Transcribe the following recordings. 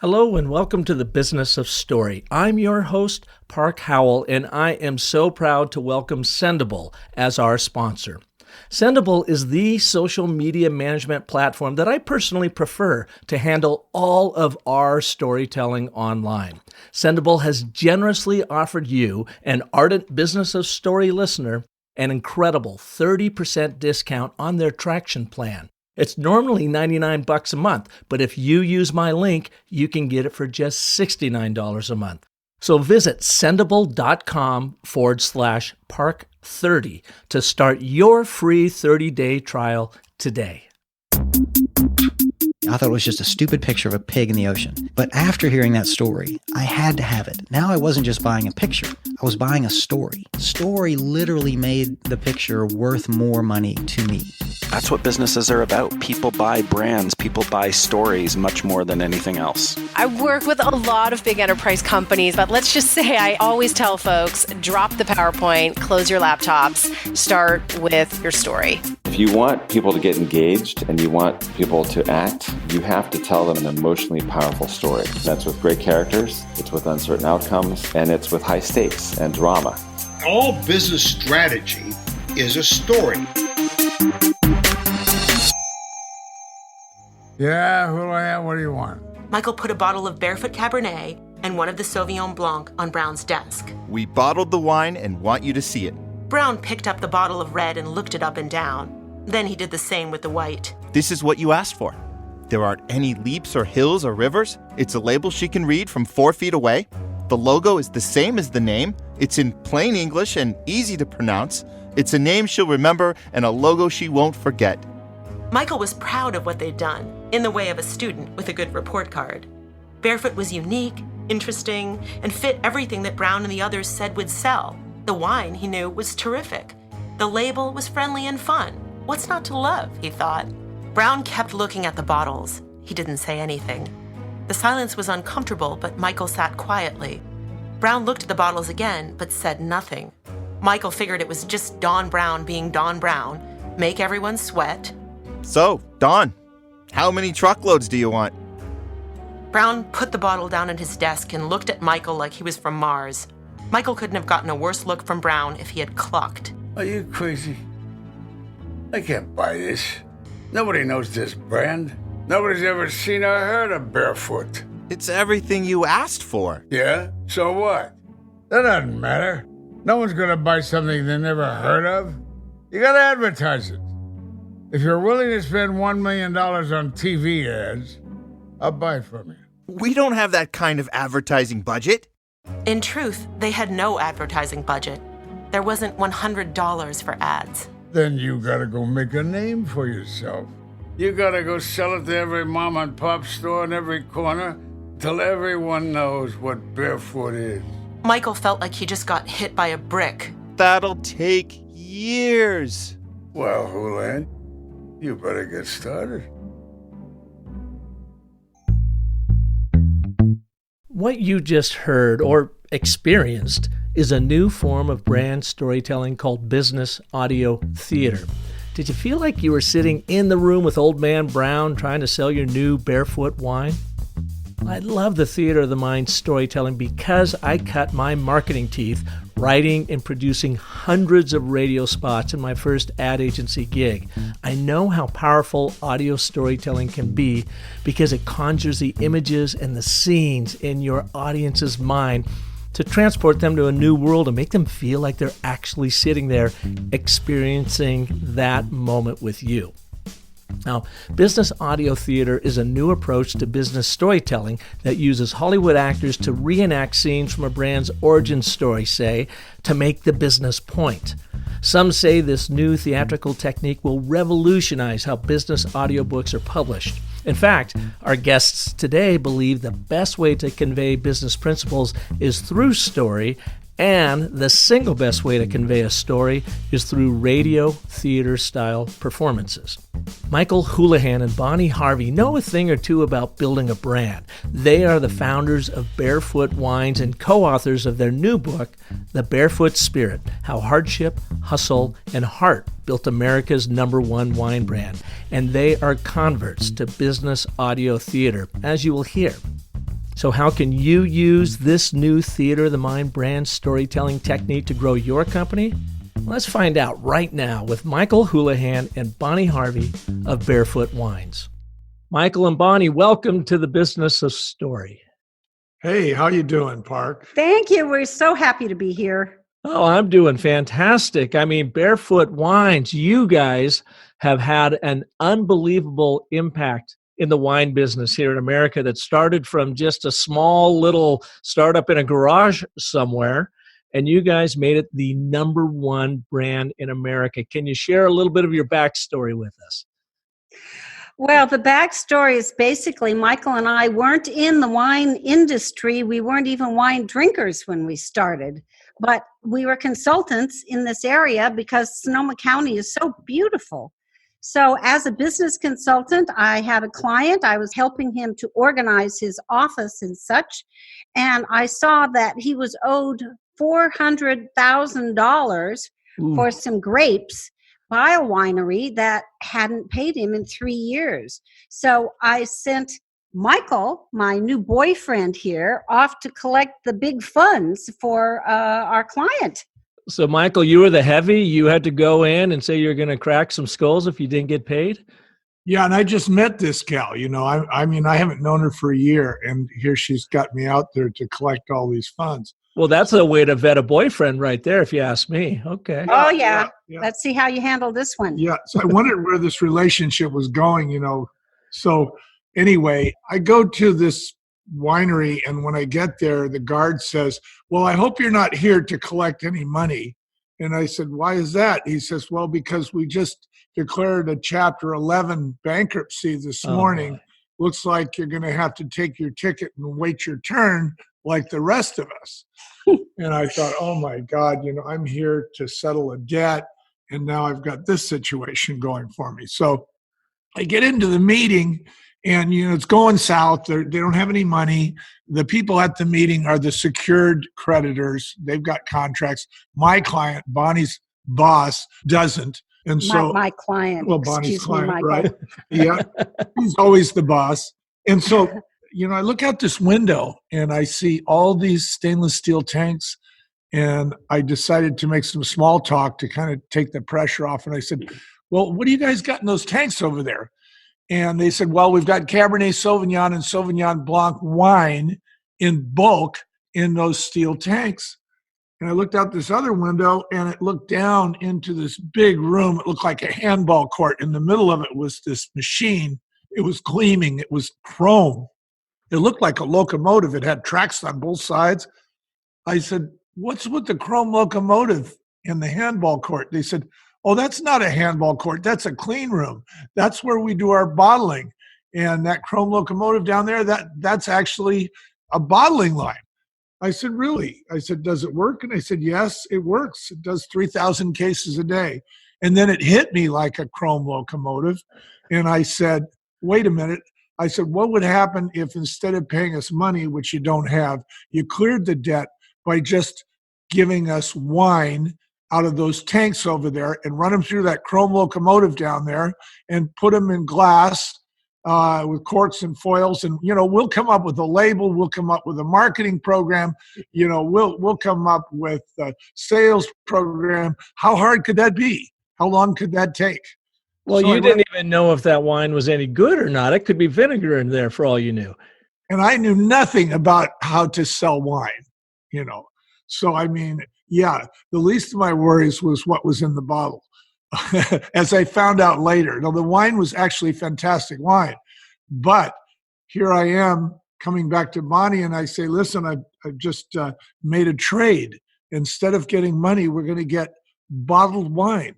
Hello and welcome to the Business of Story. I'm your host, Park Howell, and I am so proud to welcome Sendable as our sponsor. Sendable is the social media management platform that I personally prefer to handle all of our storytelling online. Sendable has generously offered you, an ardent Business of Story listener, an incredible 30% discount on their traction plan. It's normally $99 a month, but if you use my link, you can get it for just $69 a month. So visit sendable.com/park30 to start your free 30-day trial today. I thought it was just a stupid picture of a pig in the ocean. But after hearing that story, I had to have it. Now I wasn't just buying a picture. I was buying a story. Story literally made the picture worth more money to me. That's what businesses are about. People buy brands. People buy stories much more than anything else. I work with a lot of big enterprise companies, but let's just say I always tell folks, drop the PowerPoint, close your laptops, start with your story. If you want people to get engaged and you want people to act, you have to tell them an emotionally powerful story. That's with great characters, it's with uncertain outcomes, and it's with high stakes and drama. All business strategy is a story. Yeah, Houlihan, what do you want? Michael put a bottle of Barefoot Cabernet and one of the Sauvignon Blanc on Brown's desk. We bottled the wine and want you to see it. Brown picked up the bottle of red and looked it up and down. Then he did the same with the white. This is what you asked for. There aren't any leaps or hills or rivers. It's a label she can read from 4 feet away. The logo is the same as the name. It's in plain English and easy to pronounce. It's a name she'll remember and a logo she won't forget. Michael was proud of what they'd done, in the way of a student with a good report card. Barefoot was unique, interesting, and fit everything that Brown and the others said would sell. The wine, he knew, was terrific. The label was friendly and fun. What's not to love, he thought. Brown kept looking at the bottles. He didn't say anything. The silence was uncomfortable, but Michael sat quietly. Brown looked at the bottles again, but said nothing. Michael figured it was just Don Brown being Don Brown, make everyone sweat. So, Don, how many truckloads do you want? Brown put the bottle down at his desk and looked at Michael like he was from Mars. Michael couldn't have gotten a worse look from Brown if he had clucked. Are you crazy? I can't buy this. Nobody knows this brand. Nobody's ever seen or heard of Barefoot. It's everything you asked for. Yeah? So what? That doesn't matter. No one's gonna buy something they never heard of. You gotta advertise it. If you're willing to spend $1 million on TV ads, I'll buy it from you. We don't have that kind of advertising budget. In truth, they had no advertising budget. There wasn't $100 for ads. Then you gotta go make a name for yourself. You gotta go sell it to every mom and pop store in every corner till everyone knows what Barefoot is. Michael felt like he just got hit by a brick. That'll take years. Well, Houlihan, you better get started. What you just heard or experienced is a new form of brand storytelling called business audio theater. Did you feel like you were sitting in the room with Old Man Brown trying to sell your new Barefoot wine? I love the theater of the mind storytelling because I cut my marketing teeth writing and producing hundreds of radio spots in my first ad agency gig. I know how powerful audio storytelling can be because it conjures the images and the scenes in your audience's mind to transport them to a new world and make them feel like they're actually sitting there experiencing that moment with you. Now, business audio theater is a new approach to business storytelling that uses Hollywood actors to reenact scenes from a brand's origin story, say, to make the business point. Some say this new theatrical technique will revolutionize how business audiobooks are published. In fact, our guests today believe the best way to convey business principles is through story, and the single best way to convey a story is through radio theater-style performances. Michael Houlihan and Bonnie Harvey know a thing or two about building a brand. They are the founders of Barefoot Wines and co-authors of their new book, The Barefoot Spirit, How Hardship, Hustle, and Heart Built America's #1 wine brand. And they are converts to business audio theater, as you will hear. So how can you use this new theater of the mind brand storytelling technique to grow your company? Let's find out right now with Michael Houlihan and Bonnie Harvey of Barefoot Wines. Michael and Bonnie, welcome to the Business of Story. Hey, how you doing, Park? Thank you. We're so happy to be here. Oh, I'm doing fantastic. I mean, Barefoot Wines, you guys have had an unbelievable impact in the wine business here in America that started from just a small little startup in a garage somewhere, and you guys made it the number one brand in America. Can you share a little bit of your backstory with us? Well, the backstory is basically Michael and I weren't in the wine industry. We weren't even wine drinkers when we started, but we were consultants in this area because Sonoma County is so beautiful. So as a business consultant, I had a client. I was helping him to organize his office and such, and I saw that he was owed $400,000 for some grapes by a winery that hadn't paid him in 3 years. So I sent Michael, my new boyfriend here, off to collect the big funds for our client. So, Michael, you were the heavy. You had to go in and say you're going to crack some skulls if you didn't get paid? Yeah, and I just met this gal. You know, I mean, I haven't known her for a year, and here she's got me out there to collect all these funds. Well, that's a way to vet a boyfriend right there, if you ask me. Okay. Oh, yeah. Let's see how you handle this one. Yeah, so I wondered where this relationship was going, you know. So anyway, I go to this winery, and when I get there, the guard says, well, I hope you're not here to collect any money. And I said, why is that? He says, well, because we just declared a Chapter 11 bankruptcy this morning. Looks like you're going to have to take your ticket and wait your turn like the rest of us. And I thought, oh my God, you know, I'm here to settle a debt, and now I've got this situation going for me. So I get into the meeting, and, you know, it's going south. They don't have any money. The people at the meeting are the secured creditors. They've got contracts. My client, Bonnie's boss, doesn't. And so my client, well, Bonnie's client, Michael. right? Yeah, he's always the boss. And so, you know, I look out this window and I see all these stainless steel tanks, and I decided to make some small talk to kind of take the pressure off. And I said, well, what do you guys got in those tanks over there? And they said, well, we've got Cabernet Sauvignon and Sauvignon Blanc wine in bulk in those steel tanks. And I looked out this other window, and it looked down into this big room. It looked like a handball court. In the middle of it was this machine. It was gleaming. It was chrome. It looked like a locomotive. It had tracks on both sides. I said, what's with the chrome locomotive in the handball court? They said, oh, that's not a handball court. That's a clean room. That's where we do our bottling. And that chrome locomotive down there, that's actually a bottling line. I said, really? I said, does it work? And I said, yes, it works. It does 3,000 cases a day. And then it hit me like a chrome locomotive. And I said, wait a minute. I said, what would happen if instead of paying us money, which you don't have, you cleared the debt by just giving us wine out of those tanks over there and run them through that chrome locomotive down there and put them in glass with corks and foils, and, you know, we'll come up with a label, we'll come up with a marketing program, you know, we'll come up with a sales program. How hard could that be? How long could that take? Well, so you didn't even know if that wine was any good or not. It could be vinegar in there for all you knew. And I knew nothing about how to sell wine, you know. So, I mean, yeah, the least of my worries was what was in the bottle. As I found out later. Now, the wine was actually fantastic wine, but here I am coming back to Bonnie, and I say, listen, I've just made a trade. Instead of getting money, we're going to get bottled wine.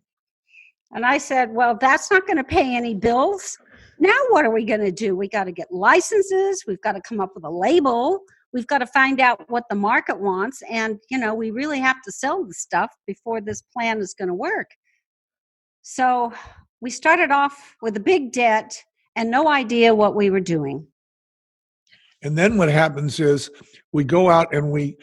And I said, well, that's not going to pay any bills. Now what are we going to do? We got to get licenses. We've got to come up with a label. We've got to find out what the market wants. And, you know, we really have to sell the stuff before this plan is going to work. So we started off with a big debt and no idea what we were doing. And then what happens is we go out and we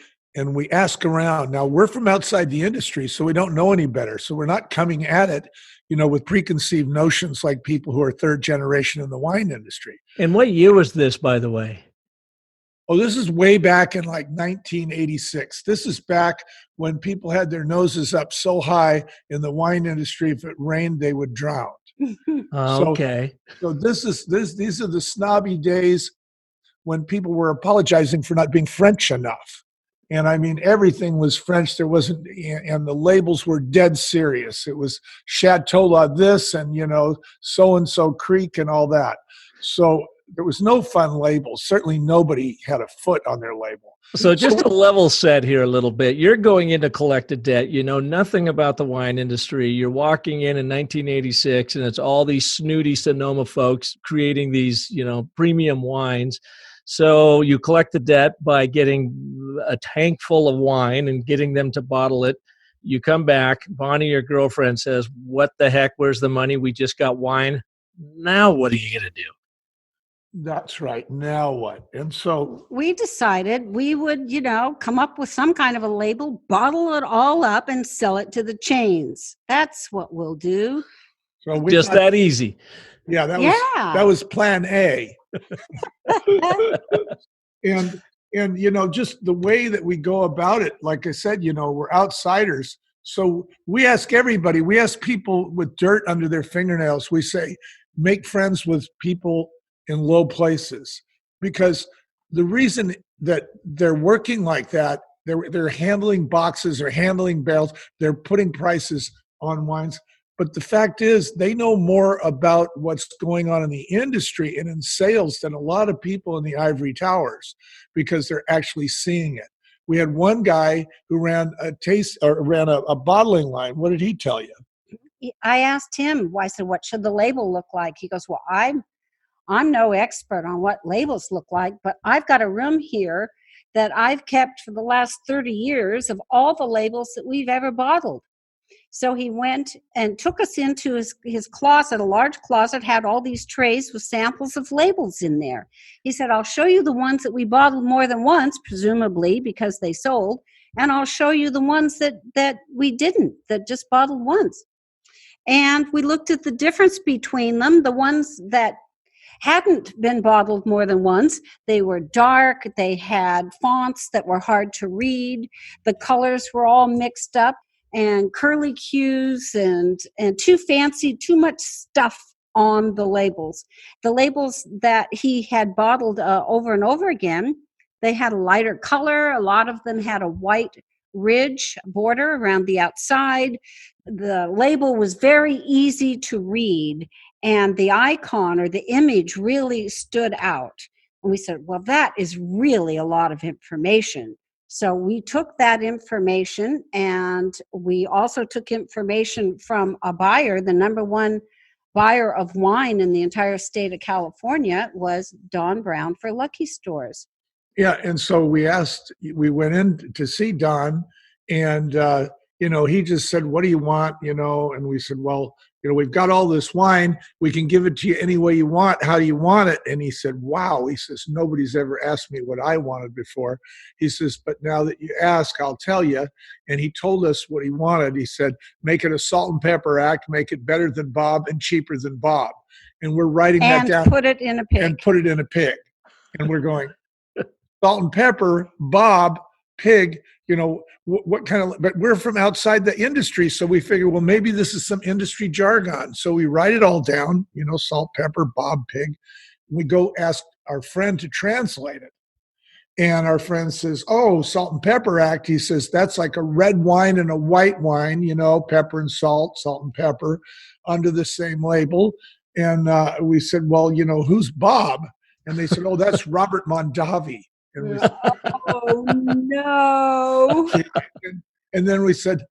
ask around. Now, we're from outside the industry, so we don't know any better. So we're not coming at it, you know, with preconceived notions like people who are third generation in the wine industry. And what year was this, by the way? Oh, this is way back in like 1986. This is back when people had their noses up so high in the wine industry, if it rained, they would drown. Okay. So these are the snobby days when people were apologizing for not being French enough. And I mean, everything was French. There wasn't, and the labels were dead serious. It was Chateau La this and, so-and-so Creek and all that. So there was no fun labels. Certainly nobody had a foot on their label. So just to level set here a little bit, you're going into collected debt. You know nothing about the wine industry. You're walking in 1986, and it's all these snooty Sonoma folks creating these, premium wines. So you collect the debt by getting a tank full of wine and getting them to bottle it. You come back, Bonnie, your girlfriend, says, "What the heck? Where's the money? We just got wine. Now what are you going to do?" That's right. Now what? And so we decided we would, come up with some kind of a label, bottle it all up and sell it to the chains. That's what we'll do. So just that easy. Yeah, that was plan A. and just the way that we go about it, like I said, we're outsiders. So we ask everybody, we ask people with dirt under their fingernails, we say, make friends with people in low places, because the reason that they're working like that, they're handling boxes or handling barrels, they're putting prices on wines. But the fact is, they know more about what's going on in the industry and in sales than a lot of people in the ivory towers, because they're actually seeing it. We had one guy who ran a bottling line. What did he tell you? I asked him, I said, "What should the label look like?" He goes, "Well, I'm no expert on what labels look like, but I've got a room here that I've kept for the last 30 years of all the labels that we've ever bottled." So he went and took us into his closet, a large closet, had all these trays with samples of labels in there. He said, "I'll show you the ones that we bottled more than once, presumably because they sold, and I'll show you the ones that we didn't, that just bottled once." And we looked at the difference between them. The ones that hadn't been bottled more than once, they were dark, they had fonts that were hard to read, the colors were all mixed up, and curly cues and too fancy, too much stuff on the labels. The labels that he had bottled over and over again, they had a lighter color. A lot of them had a white ridge border around the outside. The label was very easy to read, and the icon or the image really stood out. And we said, well, that is really a lot of information. So we took that information, and we also took information from a buyer. The number one buyer of wine in the entire state of California was Don Brown for Lucky Stores. Yeah, and so we went in to see Don, and he just said, "What do you want?" And we said, "Well, we've got all this wine. We can give it to you any way you want. How do you want it?" And he said, "Wow." He says, "Nobody's ever asked me what I wanted before." He says, "But now that you ask, I'll tell you." And he told us what he wanted. He said, "Make it a salt and pepper act, make it better than Bob and cheaper than Bob." And we're writing that down. And put it in a pig. And put it in a pig. And we're going, salt and pepper, Bob, pig, what kind of, but we're from outside the industry. So we figure, well, maybe this is some industry jargon. So we write it all down, salt, pepper, Bob, pig. We go ask our friend to translate it. And our friend says, "Oh, salt and pepper act." He says, "That's like a red wine and a white wine, pepper and salt and pepper under the same label." And we said, "Well, who's Bob?" And they said, "Oh, that's Robert Mondavi." And we said, "Oh, no." And then we said,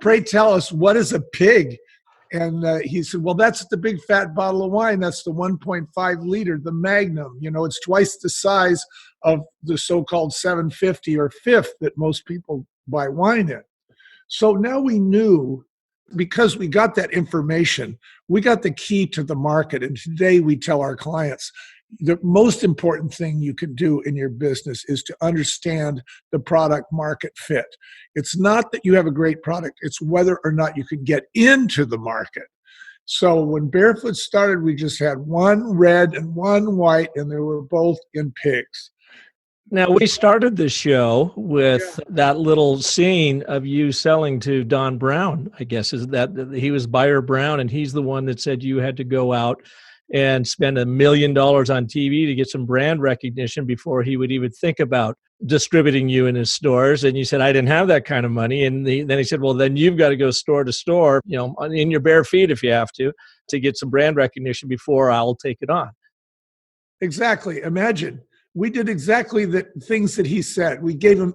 "Pray tell us, what is a pig?" And he said, "Well, that's the big fat bottle of wine. That's the 1.5 liter, the Magnum. It's twice the size of the so-called 750 or fifth that most people buy wine in." So now we knew, because we got that information, we got the key to the market. And today we tell our clients, the most important thing you can do in your business is to understand the product market fit. It's not that you have a great product, it's whether or not you can get into the market. So when Barefoot started, we just had one red and one white, and they were both in pigs. Now, we started the show with that little scene of you selling to Don Brown, I guess, is that he was Buyer Brown, and he's the one that said you had to go out and spend $1 million on TV to get some brand recognition before he would even think about distributing you in his stores. And you said, I didn't have that kind of money. And then he said, well, then you've got to go store to store, in your bare feet if you have to get some brand recognition before I'll take it on. Exactly. Imagine. We did exactly the things that he said. We gave him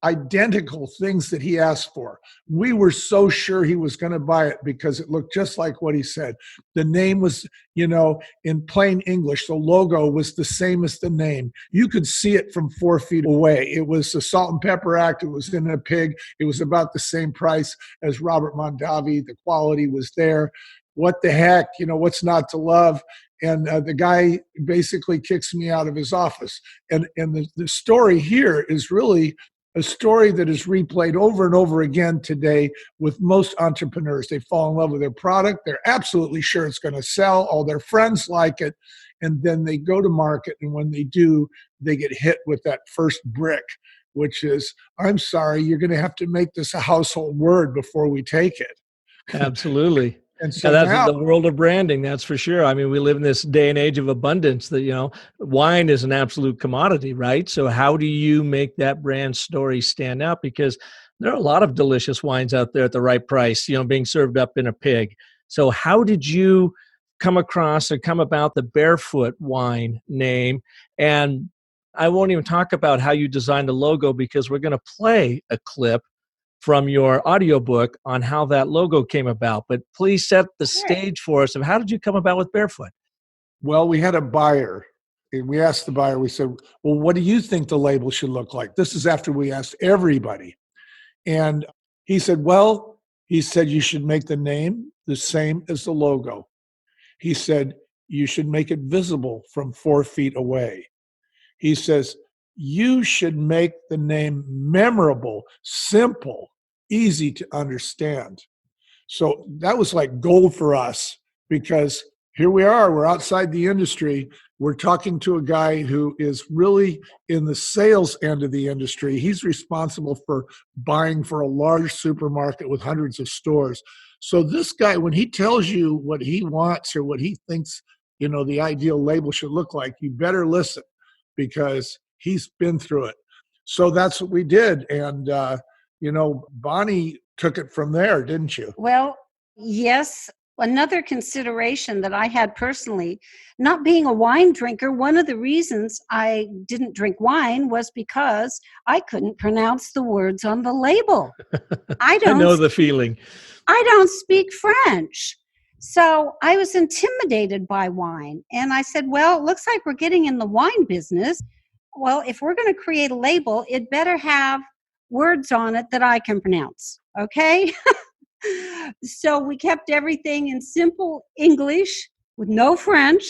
identical things that he asked for. We were so sure he was going to buy it because it looked just like what he said. The name was, in plain English. The logo was the same as the name. You could see it from 4 feet away. It was the Salt and Pepper Act. It was in a pig. It was about the same price as Robert Mondavi. The quality was there. What the heck? What's not to love? And the guy basically kicks me out of his office. And the story here is really a story that is replayed over and over again today with most entrepreneurs. They fall in love with their product. They're absolutely sure it's going to sell. All their friends like it. And then they go to market. And when they do, they get hit with that first brick, which is, I'm sorry, you're going to have to make this a household word before we take it. Absolutely. And so that's now, the world of branding, that's for sure. I mean, we live in this day and age of abundance that, wine is an absolute commodity, right? So how do you make that brand story stand out? Because there are a lot of delicious wines out there at the right price, being served up in a pig. So how did you come about the Barefoot wine name? And I won't even talk about how you designed the logo because we're going to play a clip from your audiobook on how that logo came about. But please set the stage for us of how did you come about with Barefoot? Well, we had a buyer. And we asked the buyer, we said, well, what do you think the label should look like? This is after we asked everybody. And he said, you should make the name the same as the logo. He said, you should make it visible from 4 feet away. He says, you should make the name memorable, simple, easy to understand. So that was like gold for us because here we are, we're outside the industry. We're talking to a guy who is really in the sales end of the industry. He's responsible for buying for a large supermarket with hundreds of stores. So this guy, when he tells you what he wants or what he thinks, the ideal label should look like, you better listen because he's been through it. So that's what we did. And, Bonnie took it from there, didn't you? Well, yes. Another consideration that I had personally, not being a wine drinker, one of the reasons I didn't drink wine was because I couldn't pronounce the words on the label. I know the feeling. I don't speak French. So I was intimidated by wine. And I said, well, it looks like we're getting in the wine business. Well, if we're going to create a label, it better have words on it that I can pronounce. Okay? So we kept everything in simple English with no French.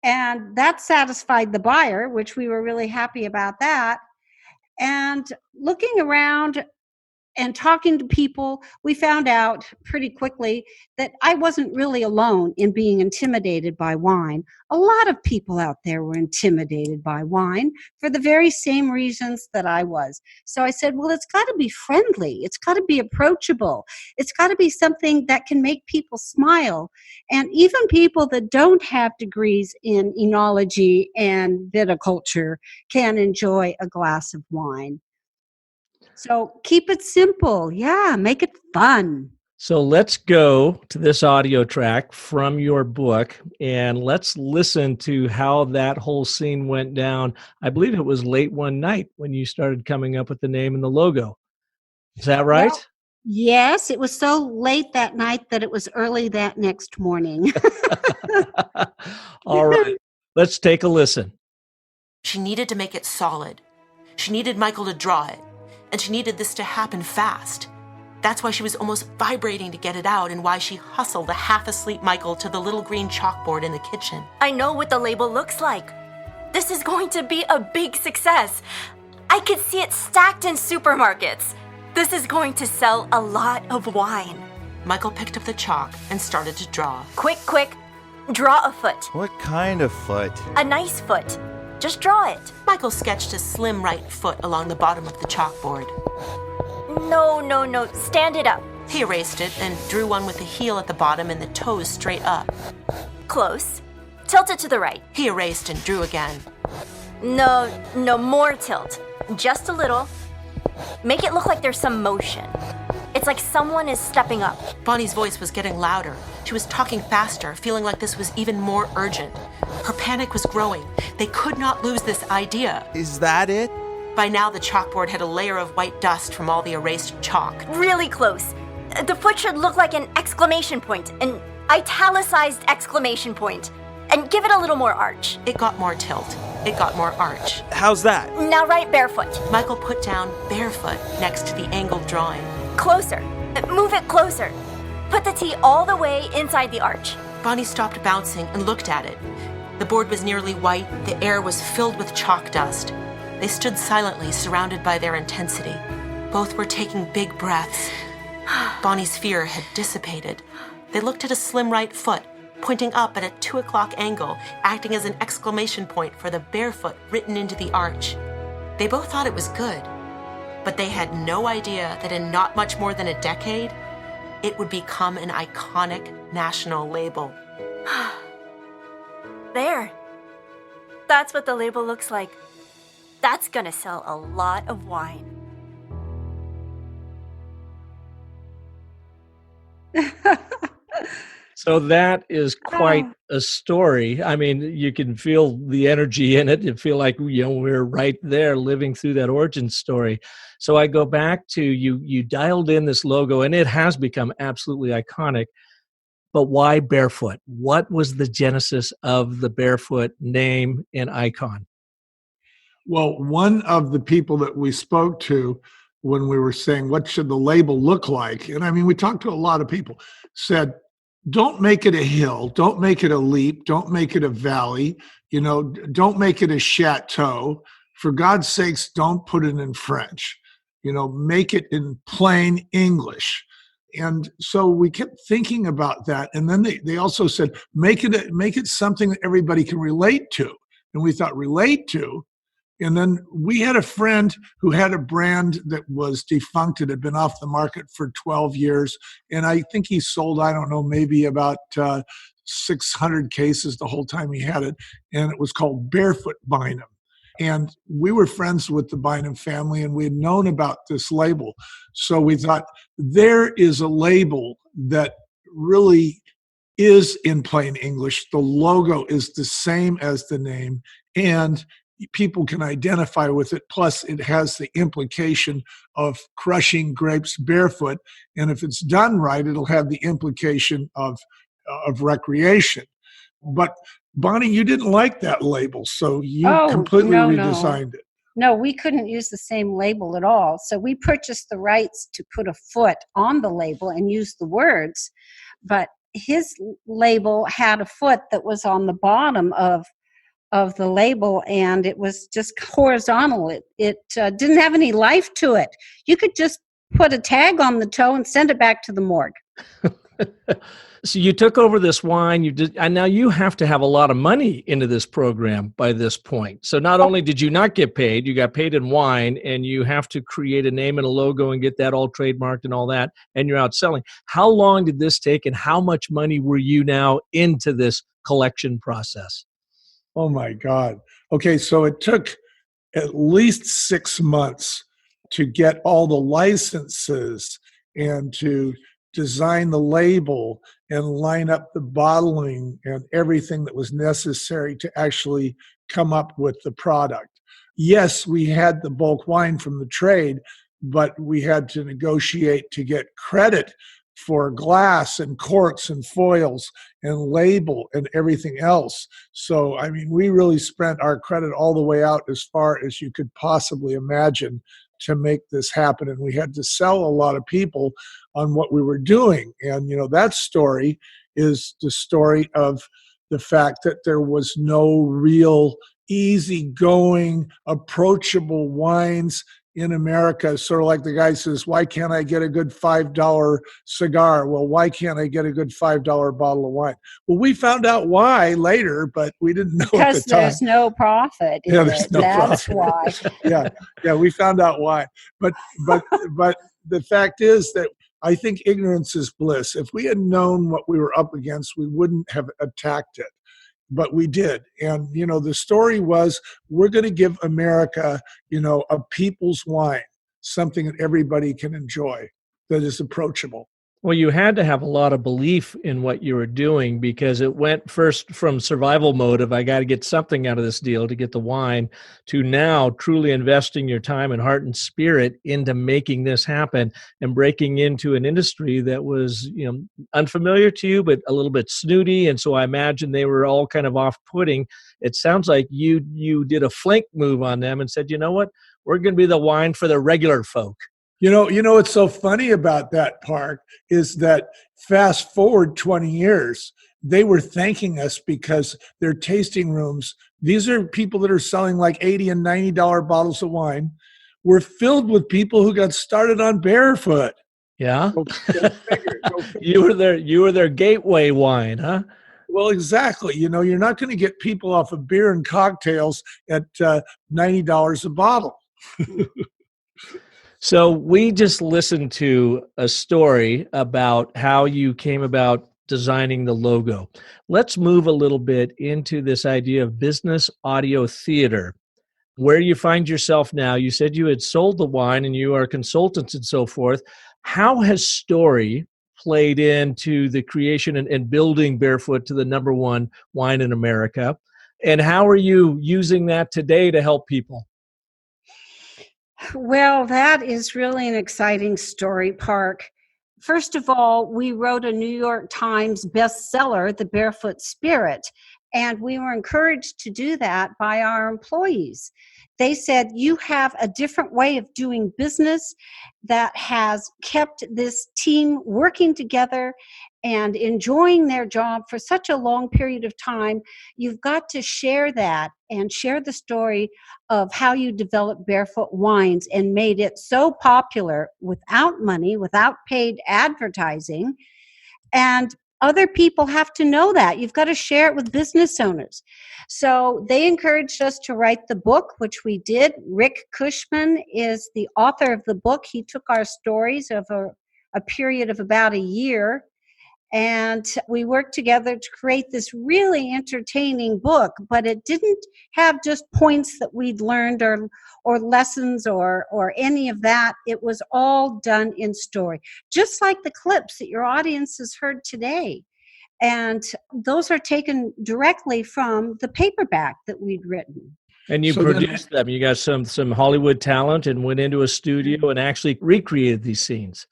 And that satisfied the buyer, which we were really happy about that. And looking around and talking to people, we found out pretty quickly that I wasn't really alone in being intimidated by wine. A lot of people out there were intimidated by wine for the very same reasons that I was. So I said, well, it's got to be friendly. It's got to be approachable. It's got to be something that can make people smile. And even people that don't have degrees in enology and viticulture can enjoy a glass of wine. So keep it simple. Yeah, make it fun. So let's go to this audio track from your book and let's listen to how that whole scene went down. I believe it was late one night when you started coming up with the name and the logo. Is that right? Well, yes, it was so late that night that it was early that next morning. All right, let's take a listen. She needed to make it solid. She needed Michael to draw it. And she needed this to happen fast. That's why she was almost vibrating to get it out and why she hustled a half-asleep Michael to the little green chalkboard in the kitchen. I know what the label looks like. This is going to be a big success. I could see it stacked in supermarkets. This is going to sell a lot of wine. Michael picked up the chalk and started to draw. Quick, quick. Draw a foot. What kind of foot? A nice foot. Just draw it. Michael sketched a slim right foot along the bottom of the chalkboard. No. Stand it up. He erased it and drew one with the heel at the bottom and the toes straight up. Close. Tilt it to the right. He erased and drew again. No, more tilt. Just a little. Make it look like there's some motion. It's like someone is stepping up. Bonnie's voice was getting louder. She was talking faster, feeling like this was even more urgent. Her panic was growing. They could not lose this idea. Is that it? By now, the chalkboard had a layer of white dust from all the erased chalk. Really close. The foot should look like an exclamation point, an italicized exclamation point. And give it a little more arch. It got more tilt. It got more arch. How's that? Now write barefoot. Michael put down barefoot next to the angled drawing. Closer. Move it closer. Put the T all the way inside the arch. Bonnie stopped bouncing and looked at it. The board was nearly white. The air was filled with chalk dust. They stood silently, surrounded by their intensity. Both were taking big breaths. Bonnie's fear had dissipated. They looked at a slim right foot, pointing up at a 2 o'clock angle, acting as an exclamation point for the barefoot written into the arch. They both thought it was good, but they had no idea that in not much more than a decade, it would become an iconic national label. There. That's what the label looks like. That's gonna sell a lot of wine. So that is quite a story. I mean, you can feel the energy in it. You feel like, we're right there living through that origin story. So I go back to you dialed in this logo, and it has become absolutely iconic. But why Barefoot? What was the genesis of the Barefoot name and icon? Well, one of the people that we spoke to when we were saying, what should the label look like? And I mean, we talked to a lot of people, said, don't make it a hill, don't make it a leap, don't make it a valley, don't make it a chateau. For God's sakes, don't put it in French. Make it in plain English. And so we kept thinking about that. And then they also said, make it something that everybody can relate to. And we thought, relate to? And then we had a friend who had a brand that was defunct. It had been off the market for 12 years. And I think he sold, maybe about 600 cases the whole time he had it. And it was called Barefoot Bynum. And we were friends with the Bynum family, and we had known about this label. So we thought, there is a label that really is in plain English. The logo is the same as the name, and people can identify with it. Plus, it has the implication of crushing grapes barefoot. And if it's done right, it'll have the implication of recreation. But Bonnie, you didn't like that label, so you completely redesigned it. No, we couldn't use the same label at all. So we purchased the rights to put a foot on the label and use the words. But his label had a foot that was on the bottom of the label, and it was just horizontal. It didn't have any life to it. You could just put a tag on the toe and send it back to the morgue. So you took over this wine, and now you have to have a lot of money into this program by this point. So not only did you not get paid, you got paid in wine, and you have to create a name and a logo and get that all trademarked and all that, and you're out selling. How long did this take, and how much money were you now into this collection process? Oh my God. Okay, so it took at least 6 months to get all the licenses and to design the label and line up the bottling and everything that was necessary to actually come up with the product. Yes, we had the bulk wine from the trade, but we had to negotiate to get credit for glass and corks and foils and label and everything else. So, I mean, we really spent our credit all the way out as far as you could possibly imagine to make this happen. And we had to sell a lot of people on what we were doing. And, that story is the story of the fact that there was no real easygoing, approachable wines in America, sort of like the guy says, why can't I get a good $5 cigar? Well, why can't I get a good $5 bottle of wine? Well, we found out why later, but we didn't know at the Because time. there's no profit in there's it. no That's profit. why. yeah, we found out why. But the fact is that I think ignorance is bliss. If we had known what we were up against, we wouldn't have attacked it. But we did. And, the story was, we're going to give America, a people's wine, something that everybody can enjoy, that is approachable. Well, you had to have a lot of belief in what you were doing, because it went first from survival mode of I got to get something out of this deal to get the wine, to now truly investing your time and heart and spirit into making this happen and breaking into an industry that was, unfamiliar to you, but a little bit snooty. And so I imagine they were all kind of off-putting. It sounds like you did a flank move on them and said, you know what, we're going to be the wine for the regular folk. What's so funny about that, Park, is that fast forward 20 years, they were thanking us because their tasting rooms, these are people that are selling like $80 and $90 bottles of wine, were filled with people who got started on Barefoot. Yeah. Go figure. You were their gateway wine, huh? Well, exactly. You're not going to get people off of beer and cocktails at $90 a bottle. So we just listened to a story about how you came about designing the logo. Let's move a little bit into this idea of business audio theater, where you find yourself now. You said you had sold the wine and you are consultants and so forth. How has story played into the creation and building Barefoot to the number one wine in America? And how are you using that today to help people? Well, that is really an exciting story, Park. First of all, we wrote a New York Times bestseller, The Barefoot Spirit, and we were encouraged to do that by our employees. They said, you have a different way of doing business that has kept this team working together and enjoying their job for such a long period of time. You've got to share that and share the story of how you developed Barefoot Wines and made it so popular without money, without paid advertising. And other people have to know that. You've got to share it with business owners. So they encouraged us to write the book, which we did. Rick Cushman is the author of the book. He took our stories over a period of about a year, and we worked together to create this really entertaining book, but it didn't have just points that we'd learned or lessons or any of that. It was all done in story, just like the clips that your audience has heard today. And those are taken directly from the paperback that we'd written. And you produced them. You got some Hollywood talent and went into a studio and actually recreated these scenes.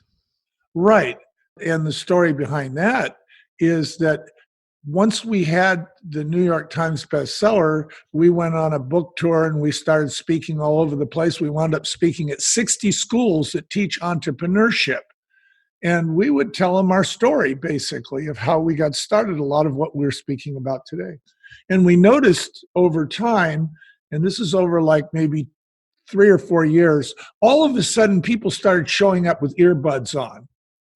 Right. And the story behind that is that once we had the New York Times bestseller, we went on a book tour and we started speaking all over the place. We wound up speaking at 60 schools that teach entrepreneurship. And we would tell them our story, basically, of how we got started, a lot of what we're speaking about today. And we noticed over time, and this is over like maybe 3 or 4 years, all of a sudden people started showing up with earbuds on.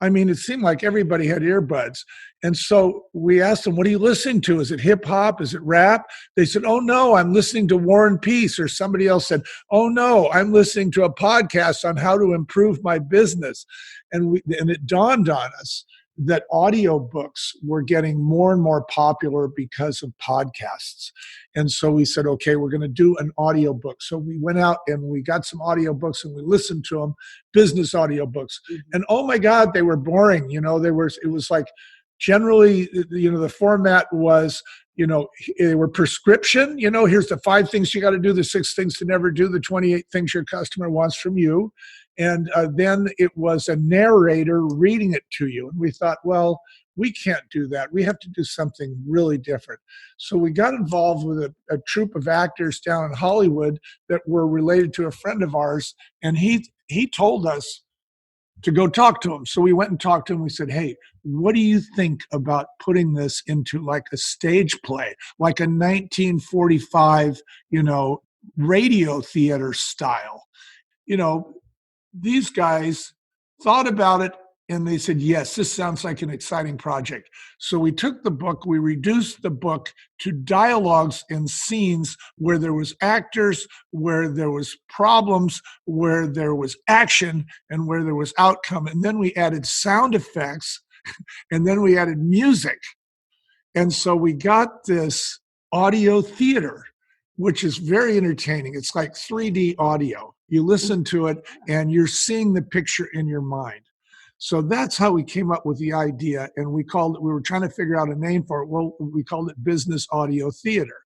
I mean, it seemed like everybody had earbuds. And so we asked them, what are you listening to? Is it hip hop? Is it rap? They said, oh no, I'm listening to War and Peace. Or somebody else said, oh no, I'm listening to a podcast on how to improve my business. And it dawned on us that audiobooks were getting more and more popular because of podcasts. And so we said, okay, we're going to do an audiobook. So we went out and we got some audiobooks and we listened to them, business audiobooks. And oh my God, they were boring. It was like generally, the format was, they were prescription, here's the 5 things you got to do, the 6 things to never do, the 28 things your customer wants from you. And then it was a narrator reading it to you. And we thought, well, we can't do that. We have to do something really different. So we got involved with a troupe of actors down in Hollywood that were related to a friend of ours. And he told us to go talk to him. So we went and talked to him. We said, hey, what do you think about putting this into like a stage play, like a 1945, radio theater style? these guys thought about it and they said, yes, this sounds like an exciting project. So we took the book, we reduced the book to dialogues and scenes where there was actors, where there was problems, where there was action, and where there was outcome. And then we added sound effects, and then we added music. And so we got this audio theater, which is very entertaining. It's like 3D audio. You listen to it and you're seeing the picture in your mind. So that's how we came up with the idea. And we were trying to figure out a name for it. Well, we called it Business Audio Theater.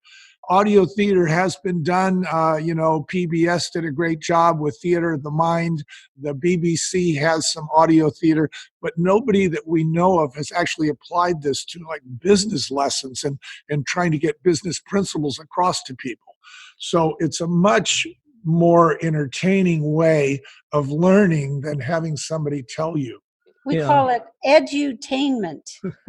Audio theater has been done. PBS did a great job with Theater of the Mind. The BBC has some audio theater, but nobody that we know of has actually applied this to like business lessons and trying to get business principles across to people. So it's a much more entertaining way of learning than having somebody tell you. We call it edutainment.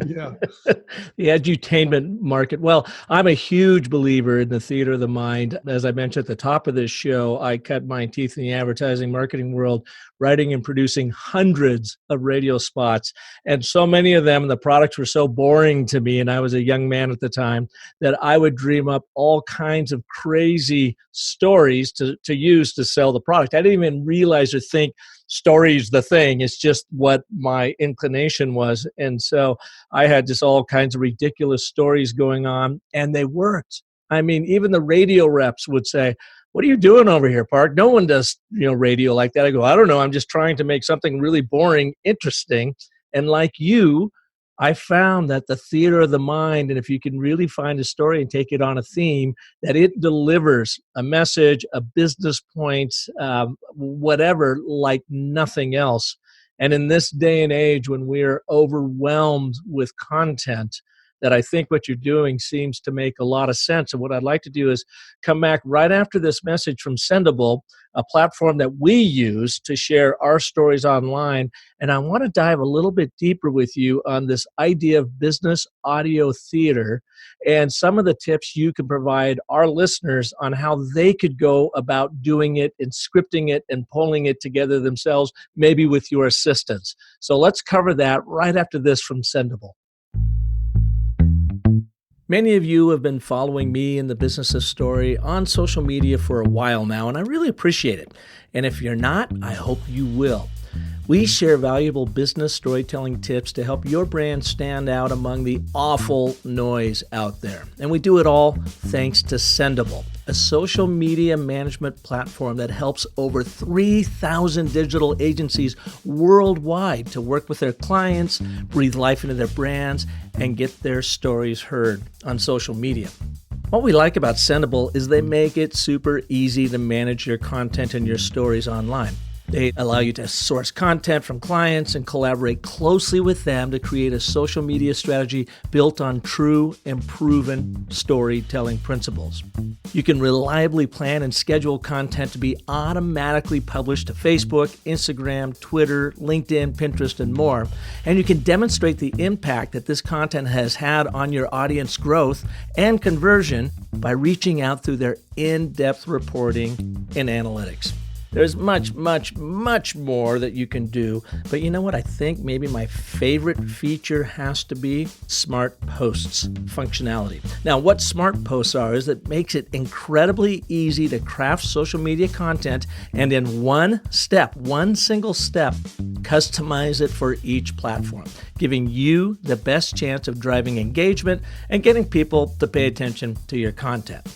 Yeah. The edutainment market. Well, I'm a huge believer in the theater of the mind. As I mentioned at the top of this show, I cut my teeth in the advertising marketing world, writing and producing hundreds of radio spots. And so many of them, and the products were so boring to me, and I was a young man at the time, that I would dream up all kinds of crazy stories to use to sell the product. I didn't even realize or think story's the thing. It's just what my inclination was. And so I had just all kinds of ridiculous stories going on, and they worked. I mean, even the radio reps would say, "What are you doing over here, Park? No one does, radio like that." I go, "I don't know. I'm just trying to make something really boring interesting." And like you, I found that the theater of the mind, and if you can really find a story and take it on a theme, that it delivers a message, a business point, whatever, like nothing else. And in this day and age, when we're overwhelmed with content, that I think what you're doing seems to make a lot of sense. And what I'd like to do is come back right after this message from Sendable, a platform that we use to share our stories online. And I want to dive a little bit deeper with you on this idea of business audio theater and some of the tips you can provide our listeners on how they could go about doing it and scripting it and pulling it together themselves, maybe with your assistance. So let's cover that right after this from Sendable. Many of you have been following me in the Business of Story on social media for a while now, and I really appreciate it. And if you're not, I hope you will. We share valuable business storytelling tips to help your brand stand out among the awful noise out there. And we do it all thanks to Sendable, a social media management platform that helps over 3,000 digital agencies worldwide to work with their clients, breathe life into their brands, and get their stories heard on social media. What we like about Sendable is they make it super easy to manage your content and your stories online. They allow you to source content from clients and collaborate closely with them to create a social media strategy built on true and proven storytelling principles. You can reliably plan and schedule content to be automatically published to Facebook, Instagram, Twitter, LinkedIn, Pinterest, and more. And you can demonstrate the impact that this content has had on your audience growth and conversion by reaching out through their in-depth reporting and analytics. There's much, much, much more that you can do. But you know what? I think maybe my favorite feature has to be Smart Posts functionality. Now, what Smart Posts are is it makes it incredibly easy to craft social media content and in one single step, customize it for each platform, giving you the best chance of driving engagement and getting people to pay attention to your content.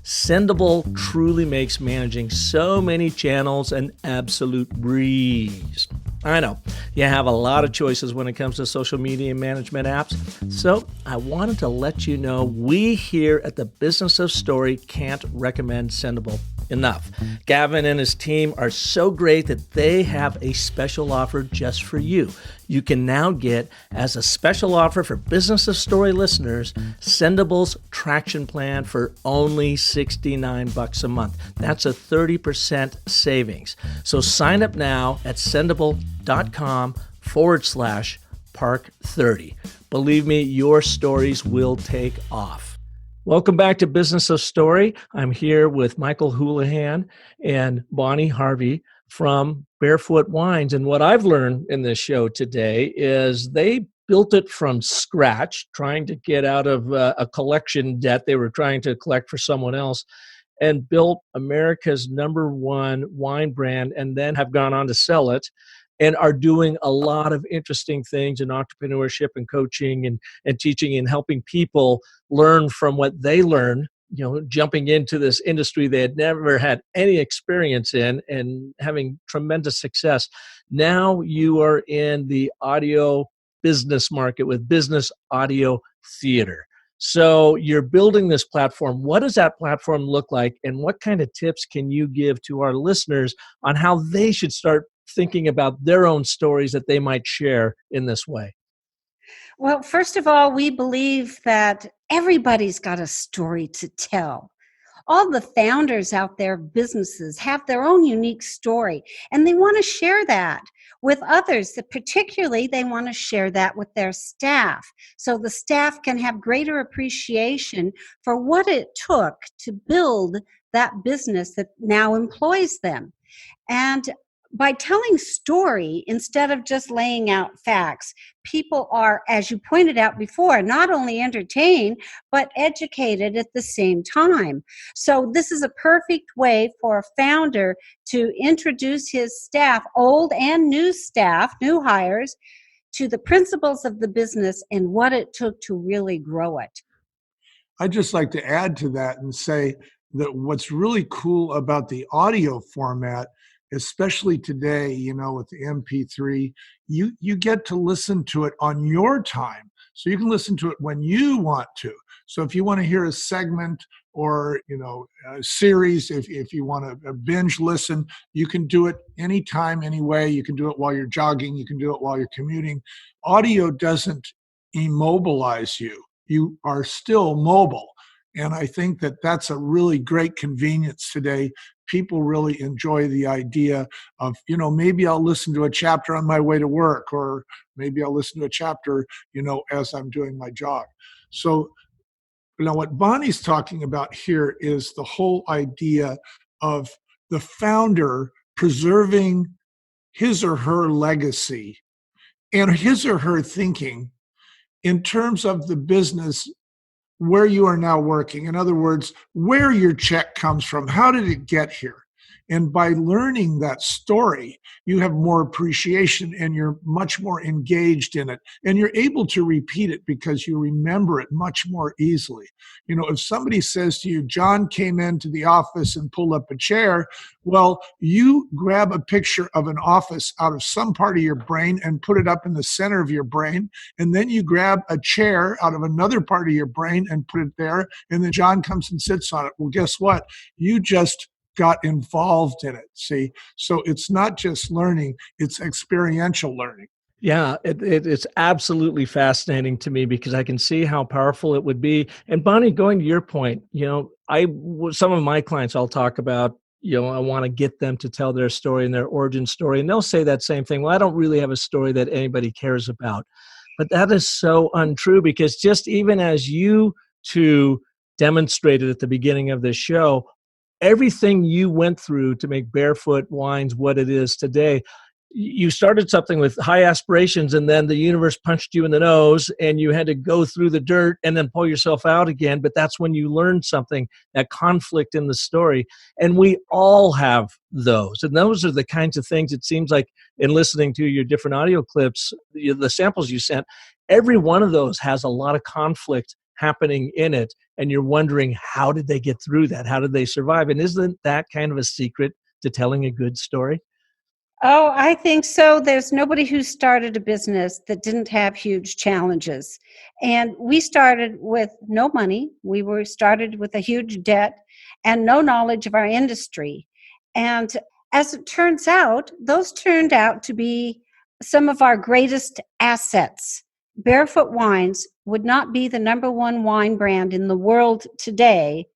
Sendable truly makes managing so many channels an absolute breeze. I know, you have a lot of choices when it comes to social media management apps, so I wanted to let you know we here at the Business of Story can't recommend Sendable enough. Gavin and his team are so great that they have a special offer just for you. You can now get, as a special offer for Business of Story listeners, Sendable's Traction Plan for only $69 a month. That's a 30% savings. So sign up now at sendable.com/Park30. Believe me, your stories will take off. Welcome back to Business of Story. I'm here with Michael Houlihan and Bonnie Harvey from Barefoot Wines. And what I've learned in this show today is they built it from scratch, trying to get out of a collection debt they were trying to collect for someone else, and built America's #1 wine brand, and then have gone on to sell it and are doing a lot of interesting things in entrepreneurship and coaching and teaching and helping people learn from what they learn, jumping into this industry they had never had any experience in and having tremendous success. Now you are in the audio business market with business audio theater. So you're building this platform. What does that platform look like, and what kind of tips can you give to our listeners on how they should start thinking about their own stories that they might share in this way? Well, first of all, we believe that everybody's got a story to tell. All the founders out there of businesses have their own unique story, and they want to share that with others. That particularly, they want to share that with their staff, so the staff can have greater appreciation for what it took to build that business that now employs them. And by telling story instead of just laying out facts, people are, as you pointed out before, not only entertained, but educated at the same time. So this is a perfect way for a founder to introduce his staff, old and new staff, new hires, to the principles of the business and what it took to really grow it. I'd just like to add to that and say that what's really cool about the audio format, especially today, with the MP3, you get to listen to it on your time. So you can listen to it when you want to. So if you want to hear a segment or, a series, if you want to binge listen, you can do it anytime, anyway. You can do it while you're jogging. You can do it while you're commuting. Audio doesn't immobilize you. You are still mobile. And I think that that's a really great convenience today. People really enjoy the idea of, maybe I'll listen to a chapter on my way to work, or maybe I'll listen to a chapter, as I'm doing my jog. So, what Bonnie's talking about here is the whole idea of the founder preserving his or her legacy and his or her thinking in terms of the business where you are now working. In other words, where your check comes from, how did it get here? And by learning that story, you have more appreciation and you're much more engaged in it. And you're able to repeat it because you remember it much more easily. If somebody says to you, John came into the office and pulled up a chair, well, you grab a picture of an office out of some part of your brain and put it up in the center of your brain. And then you grab a chair out of another part of your brain and put it there. And then John comes and sits on it. Well, guess what? You just got involved in it. See, so it's not just learning, it's experiential learning. Yeah, it's absolutely fascinating to me because I can see how powerful it would be. And Bonnie, going to your point, some of my clients I'll talk about, I want to get them to tell their story and their origin story. And they'll say that same thing. Well, I don't really have a story that anybody cares about. But that is so untrue, because just even as you two demonstrated at the beginning of this show, everything you went through to make Barefoot Wines what it is today, you started something with high aspirations, and then the universe punched you in the nose and you had to go through the dirt and then pull yourself out again. But that's when you learned something, that conflict in the story. And we all have those. And those are the kinds of things, it seems like, in listening to your different audio clips, the samples you sent, every one of those has a lot of conflict happening in it. And you're wondering, how did they get through that? How did they survive? And isn't that kind of a secret to telling a good story? Oh, I think so. There's nobody who started a business that didn't have huge challenges. And we started with no money. We were started with a huge debt and no knowledge of our industry. And as it turns out, those turned out to be some of our greatest assets. Barefoot Wines would not be the #1 wine brand in the world today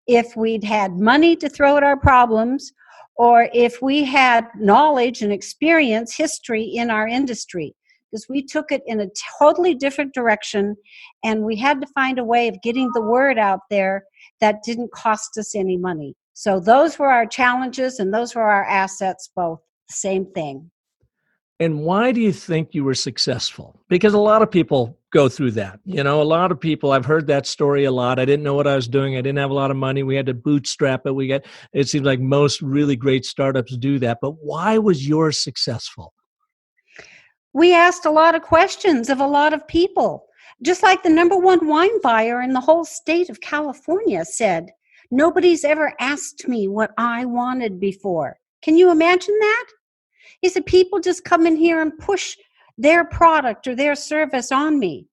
if we'd had money to throw at our problems, or if we had knowledge and experience, history in our industry, because we took it in a totally different direction, and we had to find a way of getting the word out there that didn't cost us any money. So those were our challenges and those were our assets, both the same thing. And why do you think you were successful? Because a lot of people go through that. A lot of people, I've heard that story a lot. I didn't know what I was doing. I didn't have a lot of money. We had to bootstrap it. It seems like most really great startups do that. But why was yours successful? We asked a lot of questions of a lot of people. Just like the number one wine buyer in the whole state of California said, nobody's ever asked me what I wanted before. Can you imagine that? He said, people just come in here and push their product or their service on me.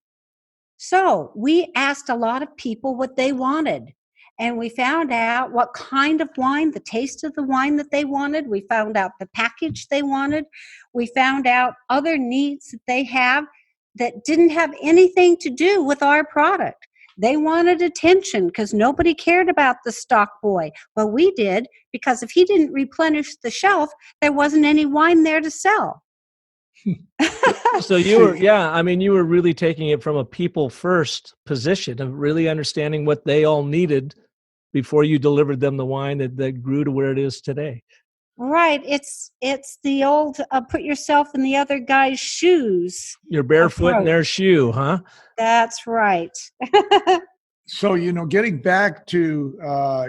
So we asked a lot of people what they wanted. And we found out what kind of wine, the taste of the wine that they wanted. We found out the package they wanted. We found out other needs that they have that didn't have anything to do with our product. They wanted attention because nobody cared about the stock boy. Well, we did, because if he didn't replenish the shelf, there wasn't any wine there to sell. So you were really taking it from a people first position of really understanding what they all needed before you delivered them the wine that grew to where it is today. Right. It's the old put yourself in the other guy's shoes. You're barefoot in their shoe, huh? That's right. So, getting back to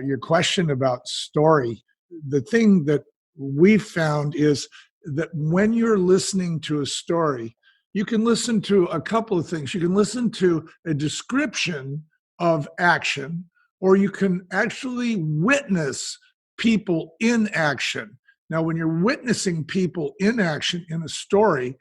your question about story, the thing that we found is that when you're listening to a story, you can listen to a couple of things. You can listen to a description of action, or you can actually witness people in action. Now, when you're witnessing people in action in a story,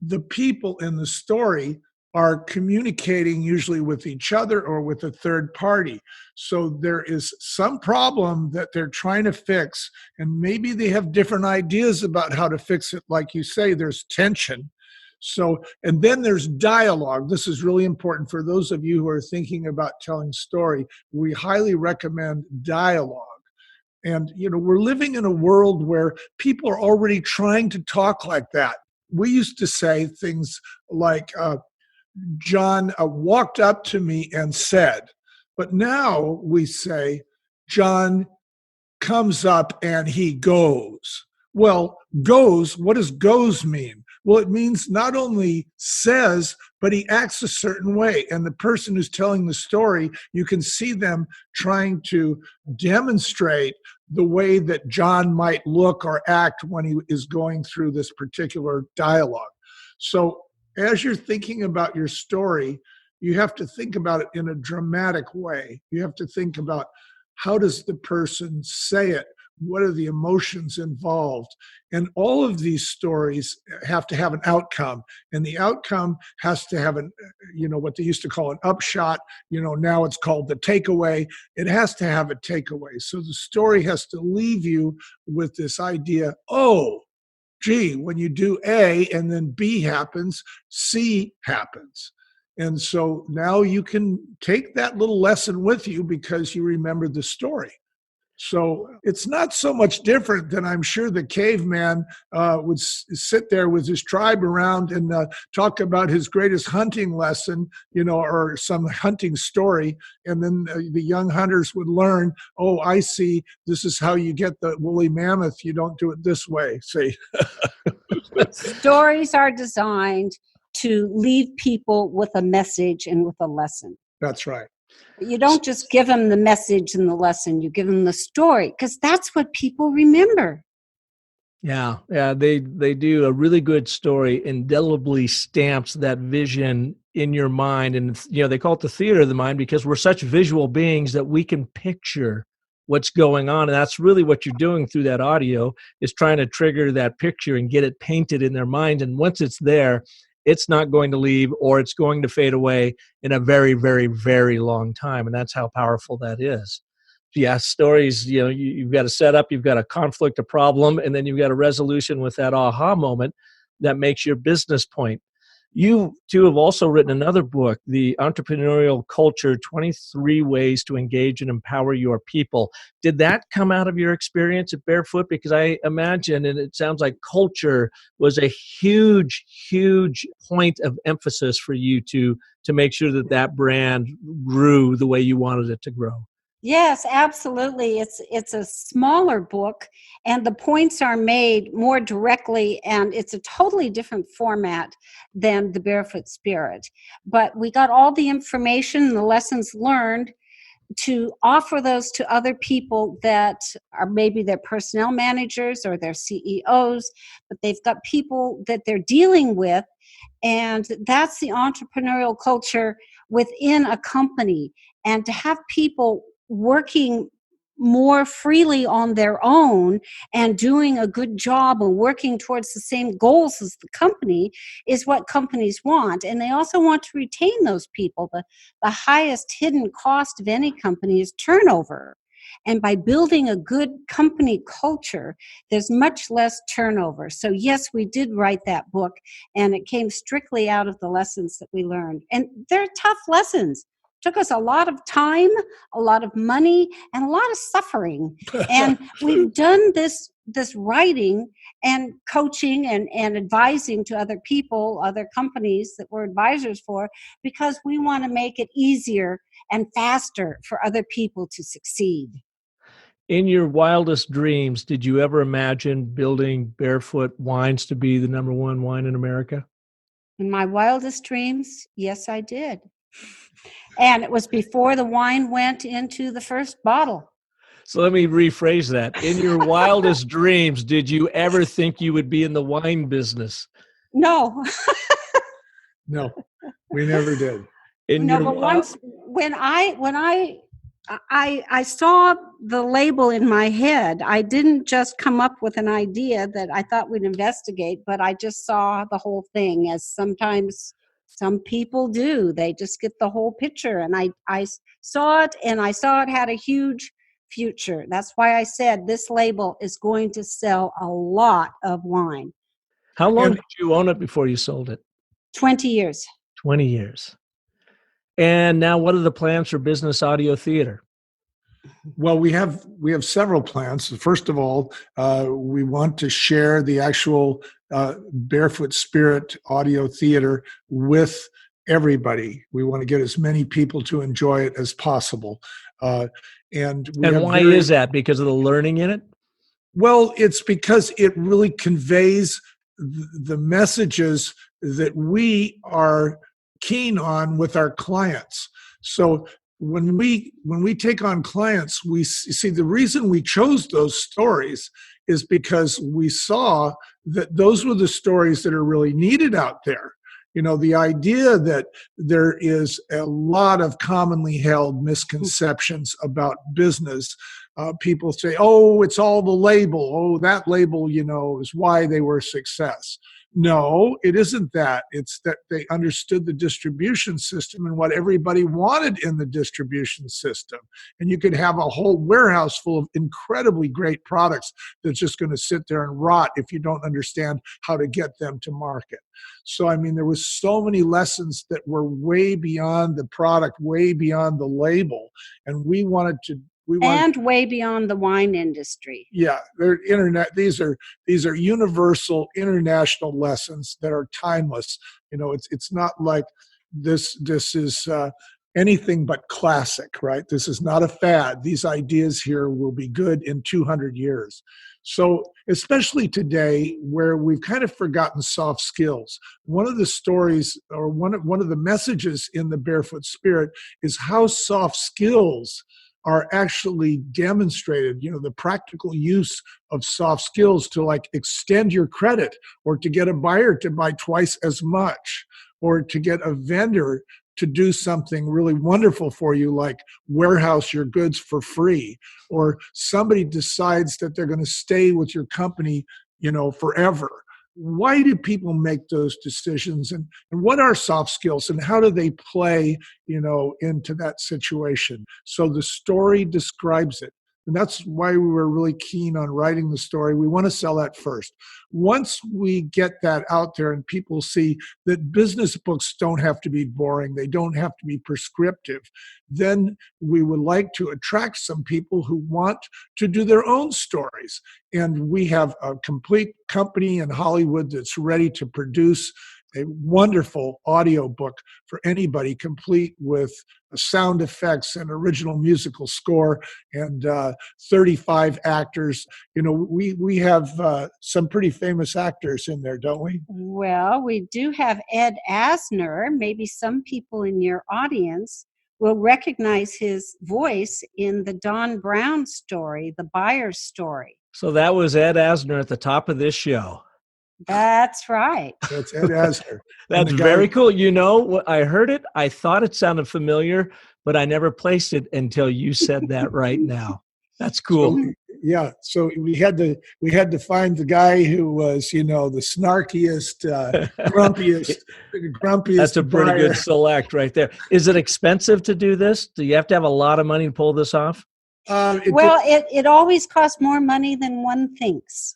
the people in the story are communicating usually with each other or with a third party. So there is some problem that they're trying to fix, and maybe they have different ideas about how to fix it. Like you say, there's tension. So, and then there's dialogue. This is really important for those of you who are thinking about telling story. We highly recommend dialogue. And, we're living in a world where people are already trying to talk like that. We used to say things like, John walked up to me and said, but now we say, John comes up and he goes. Well, goes, what does goes mean? Well, it means not only says, but he acts a certain way. And the person who's telling the story, you can see them trying to demonstrate the way that John might look or act when he is going through this particular dialogue. So as you're thinking about your story, you have to think about it in a dramatic way. You have to think about, how does the person say it? What are the emotions involved? And all of these stories have to have an outcome. And the outcome has to have what they used to call an upshot. Now it's called the takeaway. It has to have a takeaway. So the story has to leave you with this idea, oh, gee, when you do A and then B happens, C happens. And so now you can take that little lesson with you because you remembered the story. So it's not so much different than I'm sure the caveman would sit there with his tribe around and talk about his greatest hunting lesson, or some hunting story. And then the young hunters would learn, oh, I see, this is how you get the woolly mammoth. You don't do it this way, see. Stories are designed to leave people with a message and with a lesson. That's right. You don't just give them the message and the lesson, you give them the story, because that's what people remember. Yeah, they do. A really good story indelibly stamps that vision in your mind. And, they call it the theater of the mind because we're such visual beings that we can picture what's going on. And that's really what you're doing through that audio, is trying to trigger that picture and get it painted in their mind. And once it's there, it's not going to leave, or it's going to fade away in a very, very, very long time. And that's how powerful that is. Yeah, stories, you've got a setup, you've got a conflict, a problem, and then you've got a resolution with that aha moment that makes your business point. You two have also written another book, The Entrepreneurial Culture, 23 Ways to Engage and Empower Your People. Did that come out of your experience at Barefoot? Because I imagine, and it sounds like culture was a huge, huge point of emphasis for you to make sure that brand grew the way you wanted it to grow. Yes, absolutely. It's a smaller book, and the points are made more directly, and it's a totally different format than the Barefoot Spirit. But we got all the information and the lessons learned to offer those to other people that are maybe their personnel managers or their CEOs, but they've got people that they're dealing with. And that's the entrepreneurial culture within a company. And to have people working more freely on their own and doing a good job and working towards the same goals as the company is what companies want. And they also want to retain those people. The highest hidden cost of any company is turnover. And by building a good company culture, there's much less turnover. So yes, we did write that book, and it came strictly out of the lessons that we learned. And they're tough lessons. Took us a lot of time, a lot of money, and a lot of suffering. And we've done this writing and coaching and advising to other people, other companies that we're advisors for, because we want to make it easier and faster for other people to succeed. In your wildest dreams, did you ever imagine building Barefoot Wines to be the number one wine in America? In my wildest dreams, yes, I did. And it was before the wine went into the first bottle. So let me rephrase that. In your wildest dreams, did you ever think you would be in the wine business? No. No, we never did. But once when I saw the label in my head, I didn't just come up with an idea that I thought we'd investigate, but I just saw the whole thing, as sometimes some people do. They just get the whole picture. And I saw it, and I saw it had a huge future. That's why I said this label is going to sell a lot of wine. How long did you own it before you sold it? 20 years. 20 years. And now what are the plans for business audio theater? Well, we have several plans. First of all, we want to share the actual Barefoot Spirit audio theater with everybody. We want to get as many people to enjoy it as possible. And why is that? Because of the learning in it? Well, it's because it really conveys the messages that we are keen on with our clients. So when we take on clients, we see the reason we chose those stories is because we saw that those were the stories that are really needed out there. You know, the idea that there is a lot of commonly held misconceptions about business. People say, oh, it's all the label. Oh, that label, is why they were a success. No, it isn't that. It's that they understood the distribution system and what everybody wanted in the distribution system. And you could have a whole warehouse full of incredibly great products that's just going to sit there and rot if you don't understand how to get them to market. So, I mean, there was so many lessons that were way beyond the product, way beyond the label. And we wanted to and way beyond the wine industry. Yeah, they're these are universal international lessons that are timeless. It's not like this is anything but classic, right? This is not a fad. These ideas here will be good in 200 years. So especially today, where we've kind of forgotten soft skills, one of the stories or one of the messages in the Barefoot Spirit is how soft skills are actually demonstrated, the practical use of soft skills to like extend your credit, or to get a buyer to buy twice as much, or to get a vendor to do something really wonderful for you, like warehouse your goods for free, or somebody decides that they're going to stay with your company, forever. Why do people make those decisions, and what are soft skills, and how do they play, into that situation? So the story describes it. And that's why we were really keen on writing the story. We want to sell that first. Once we get that out there and people see that business books don't have to be boring, they don't have to be prescriptive, then we would like to attract some people who want to do their own stories. And we have a complete company in Hollywood that's ready to produce a wonderful audio book for anybody, complete with sound effects and original musical score and 35 actors. You know, we have some pretty famous actors in there, don't we? Well, we do have Ed Asner. Maybe some people in your audience will recognize his voice in the Don Brown story, the Buyer's story. So that was Ed Asner at the top of this show. That's right. That's Ed Asner. That's very cool. You know, I heard it. I thought it sounded familiar, but I never placed it until you said that right now. That's cool. So we had to find the guy who was, you know, the snarkiest, grumpiest. That's a pretty buyer. good select right there. Is it expensive to do this? Do you have to have a lot of money to pull this off? It always costs more money than one thinks.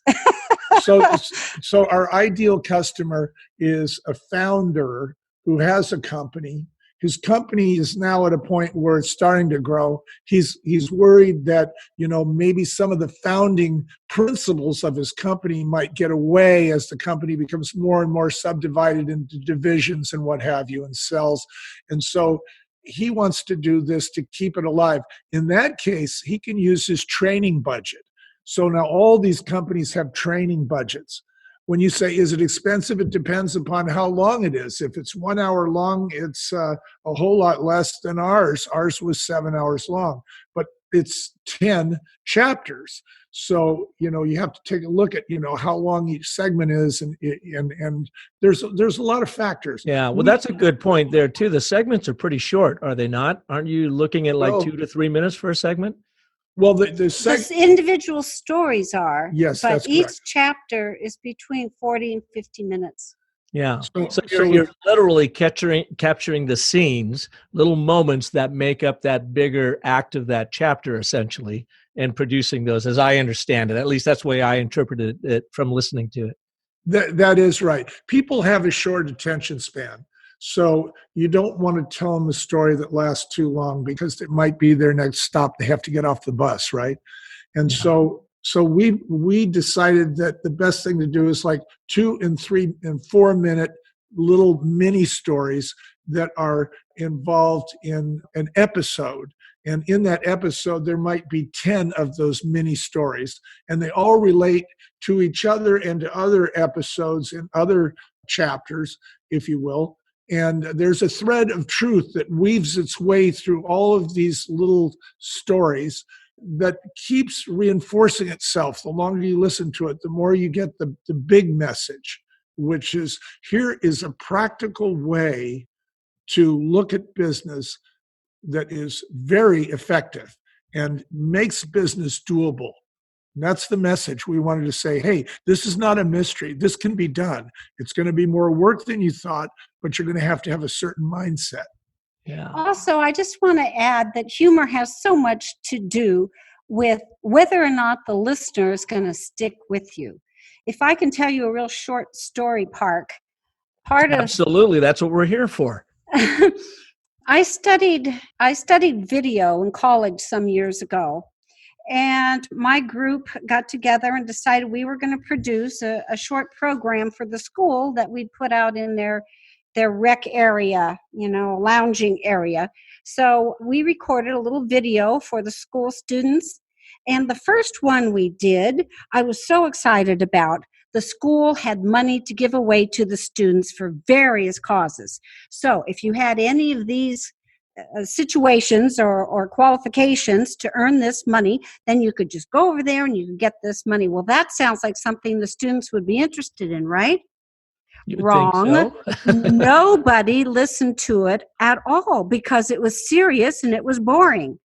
So our ideal customer is a founder who has a company. His company is now at a point where it's starting to grow. He's worried that, you know, maybe some of the founding principles of his company might get away as the company becomes more and more subdivided into divisions and what have you, and cells. And so he wants to do this to keep it alive. In that case, he can use his training budget. So now all these companies have training budgets. When you say, is it expensive? It depends upon how long it is. If it's 1 hour long, it's a whole lot less than ours. Ours was 7 hours long, but it's 10 chapters. So, you know, you have to take a look at, you know, how long each segment is. And there's a lot of factors. Yeah, well, that's a good point there, too. The segments are pretty short, are they not? Aren't you looking at like 2 to 3 minutes for a segment? Well, the individual stories are. Yes, but that's each correct. chapter is between 40 and 50 minutes. Yeah. So you're literally capturing the scenes, little moments that make up that bigger act of that chapter, essentially, and producing those, as I understand it. At least that's the way I interpreted it from listening to it. That is right. People have a short attention span. So you don't want to tell them a story that lasts too long because it might be their next stop. They have to get off the bus, right? And so we decided that the best thing to do is like 2 and 3 and 4 minute little mini stories that are involved in an episode. And in that episode, there might be 10 of those mini stories, and they all relate to each other and to other episodes and other chapters, if you will. And there's a thread of truth that weaves its way through all of these little stories that keeps reinforcing itself. The longer you listen to it, the more you get the big message, which is, here is a practical way to look at business that is very effective and makes business doable. And that's the message we wanted to say. Hey, this is not a mystery. This can be done. It's going to be more work than you thought, but you're going to have a certain mindset. Yeah. Also, I just want to add that humor has so much to do with whether or not the listener is going to stick with you. If I can tell you a real short story, Absolutely, that's what we're here for. I studied video in college some years ago. And my group got together and decided we were going to produce a short program for the school that we'd put out in their rec area, you know, lounging area. So we recorded a little video for the school students. And the first one we did, I was so excited about. The school had money to give away to the students for various causes. So if you had any of these situations or qualifications to earn this money, then you could just go over there and you could get this money. Well, that sounds like something the students would be interested in, right? Wrong. So? Nobody listened to it at all because it was serious and it was boring.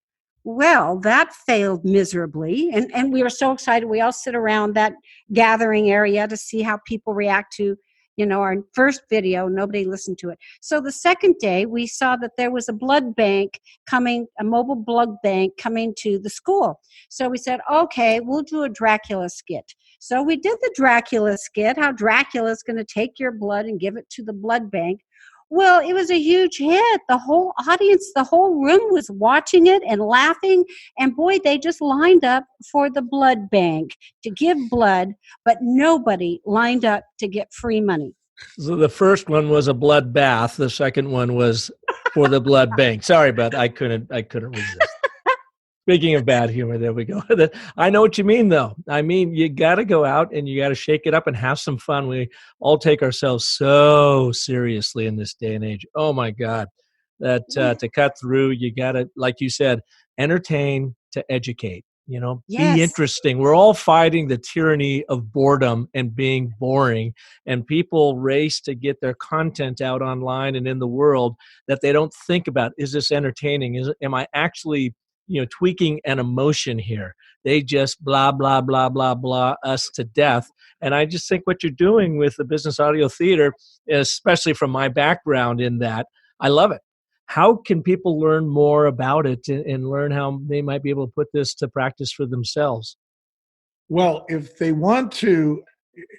Well, that failed miserably. And we were so excited. We all sit around that gathering area to see how people react to, you know, our first video. Nobody listened to it. So the second day, we saw that there was a blood bank coming, a mobile blood bank coming to the school. So we said, okay, we'll do a Dracula skit. So we did the Dracula skit, how Dracula's going to take your blood and give it to the blood bank. Well, it was a huge hit. The whole audience, the whole room was watching it and laughing. And boy, they just lined up for the blood bank to give blood, but nobody lined up to get free money. So the first one was a blood bath. The second one was for the blood bank. Sorry, but I couldn't resist. Speaking of bad humor, there we go. I know what you mean, though. I mean, you got to go out and you got to shake it up and have some fun. We all take ourselves so seriously in this day and age. Oh, my God. That to cut through, you got to, like you said, entertain to educate. You know, be Yes. interesting. We're all fighting the tyranny of boredom and being boring. And people race to get their content out online and in the world that they don't think about. Is this entertaining? Am I actually tweaking an emotion here? They just blah, blah, blah, blah, blah us to death. And I just think what you're doing with the business audio theater, especially from my background in that, I love it. How can people learn more about it and learn how they might be able to put this to practice for themselves? Well, if they want to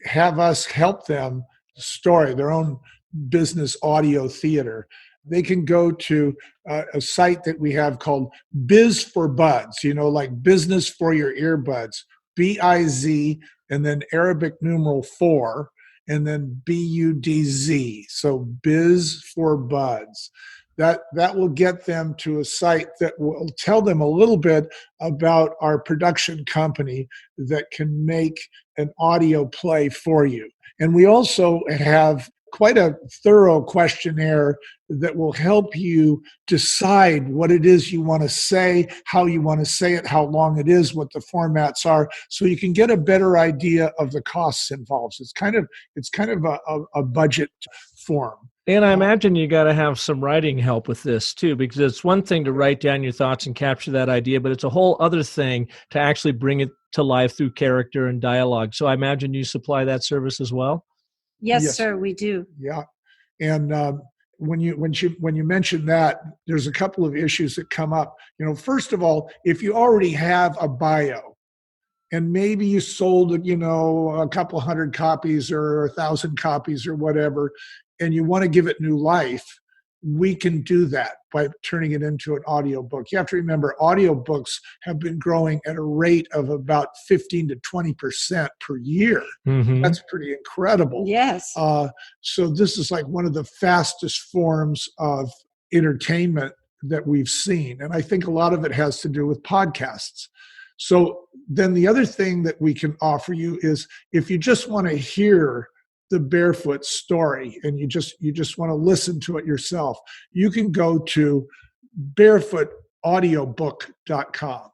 have us help them story their own business audio theater, they can go to a site that we have called Biz for Buds, like business for your earbuds, BIZ, and then Arabic numeral 4, and then BUDZ. So Biz for Buds. That will get them to a site that will tell them a little bit about our production company that can make an audio play for you. And we also have quite a thorough questionnaire that will help you decide what it is you want to say, how you want to say it, how long it is, what the formats are, so you can get a better idea of the costs involved. It's kind of a budget form. And I imagine you got to have some writing help with this too, because it's one thing to write down your thoughts and capture that idea, but it's a whole other thing to actually bring it to life through character and dialogue. So I imagine you supply that service as well? Yes, sir, we do. Yeah. And when you mention that, there's a couple of issues that come up. First of all, if you already have a bio, and maybe you sold, a couple hundred copies or 1,000 copies or whatever, and you want to give it new life, we can do that by turning it into an audiobook. You have to remember, audiobooks have been growing at a rate of about 15 to 20% per year. Mm-hmm. That's pretty incredible. Yes. So this is like one of the fastest forms of entertainment that we've seen. And I think a lot of it has to do with podcasts. So then the other thing that we can offer you is, if you just want to hear the Barefoot story and you just want to listen to it yourself, you can go to barefootaudiobook.com.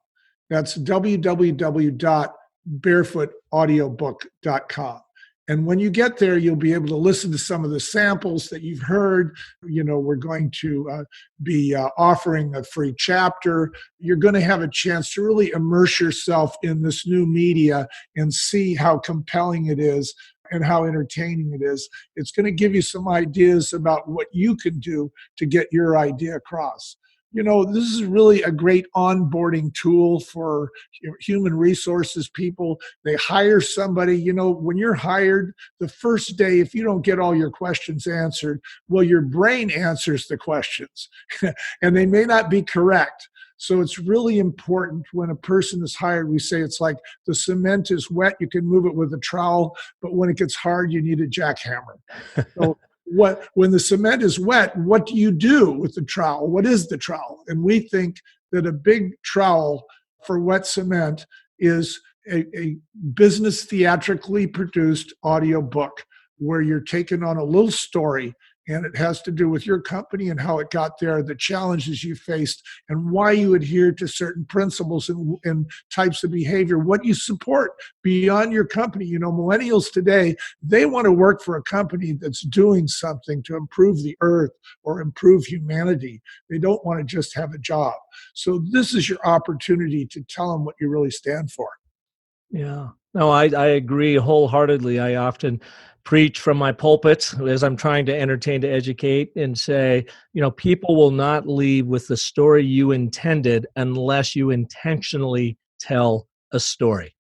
That's www.barefootaudiobook.com. And when you get there, you'll be able to listen to some of the samples that you've heard. We're going to be offering a free chapter. You're going to have a chance to really immerse yourself in this new media and see how compelling it is and how entertaining it is. It's going to give you some ideas about what you can do to get your idea across. This is really a great onboarding tool for human resources people. They hire somebody. When you're hired, the first day, if you don't get all your questions answered, well, your brain answers the questions and they may not be correct. So it's really important when a person is hired, we say it's like the cement is wet, you can move it with a trowel, but when it gets hard, you need a jackhammer. So when the cement is wet, what do you do with the trowel? What is the trowel? And we think that a big trowel for wet cement is a business theatrically produced audiobook where you're taking on a little story, and it has to do with your company and how it got there, the challenges you faced, and why you adhere to certain principles and types of behavior, what you support beyond your company. Millennials today, they want to work for a company that's doing something to improve the earth or improve humanity. They don't want to just have a job. So this is your opportunity to tell them what you really stand for. Yeah. No, I agree wholeheartedly. I often preach from my pulpit as I'm trying to entertain, to educate, and say, people will not leave with the story you intended unless you intentionally tell a story.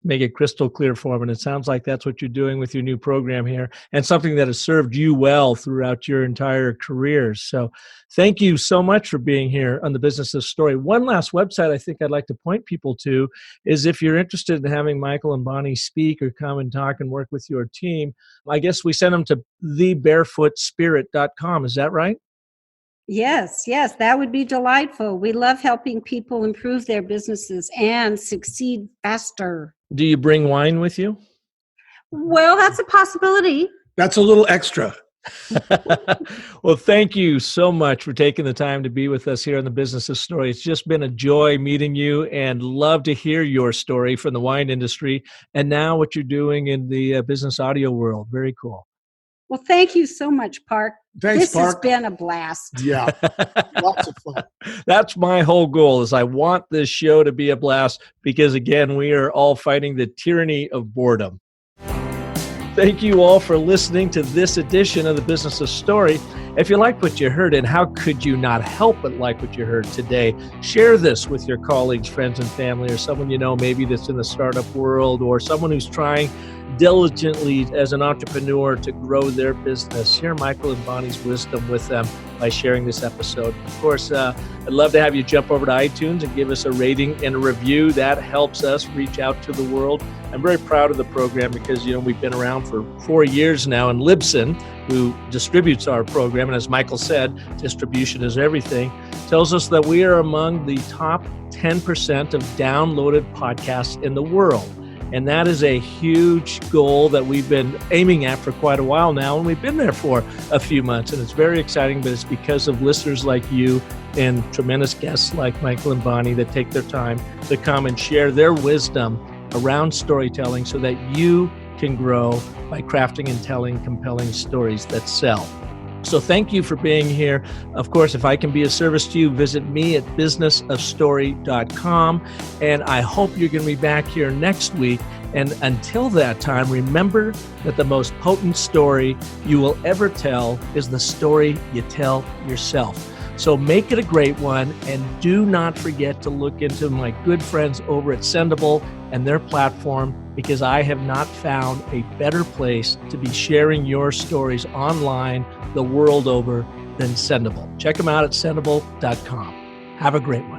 make it crystal clear for them. And it sounds like that's what you're doing with your new program here, and something that has served you well throughout your entire career. So thank you so much for being here on the Business of Story. One last website I think I'd like to point people to is if you're interested in having Michael and Bonnie speak or come and talk and work with your team, I guess we send them to thebarefootspirit.com. Is that right? Yes, that would be delightful. We love helping people improve their businesses and succeed faster. Do you bring wine with you? Well, that's a possibility. That's a little extra. Well, thank you so much for taking the time to be with us here on the Business of Story. It's just been a joy meeting you, and love to hear your story from the wine industry and now what you're doing in the business audio world. Very cool. Well, thank you so much, Park. Thanks, Park. This has been a blast. Yeah, lots of fun. That's my whole goal, is I want this show to be a blast because, again, we are all fighting the tyranny of boredom. Thank you all for listening to this edition of the Business of Story. If you liked what you heard, and how could you not help but like what you heard today, share this with your colleagues, friends, and family, or someone you know maybe that's in the startup world, or someone who's trying diligently as an entrepreneur to grow their business. Share Michael and Bonnie's wisdom with them by sharing this episode. Of course, I'd love to have you jump over to iTunes and give us a rating and a review. That helps us reach out to the world. I'm very proud of the program because, we've been around for 4 years now, and Libsyn, who distributes our program, and as Michael said, distribution is everything, tells us that we are among the top 10% of downloaded podcasts in the world. And that is a huge goal that we've been aiming at for quite a while now, and we've been there for a few months, and it's very exciting, but it's because of listeners like you and tremendous guests like Michael and Bonnie that take their time to come and share their wisdom around storytelling so that you can grow by crafting and telling compelling stories that sell. So thank you for being here. Of course, if I can be of service to you, visit me at businessofstory.com. And I hope you're going to be back here next week. And until that time, remember that the most potent story you will ever tell is the story you tell yourself. So make it a great one, and do not forget to look into my good friends over at Sendable and their platform, because I have not found a better place to be sharing your stories online the world over than Sendable. Check them out at sendable.com. Have a great one.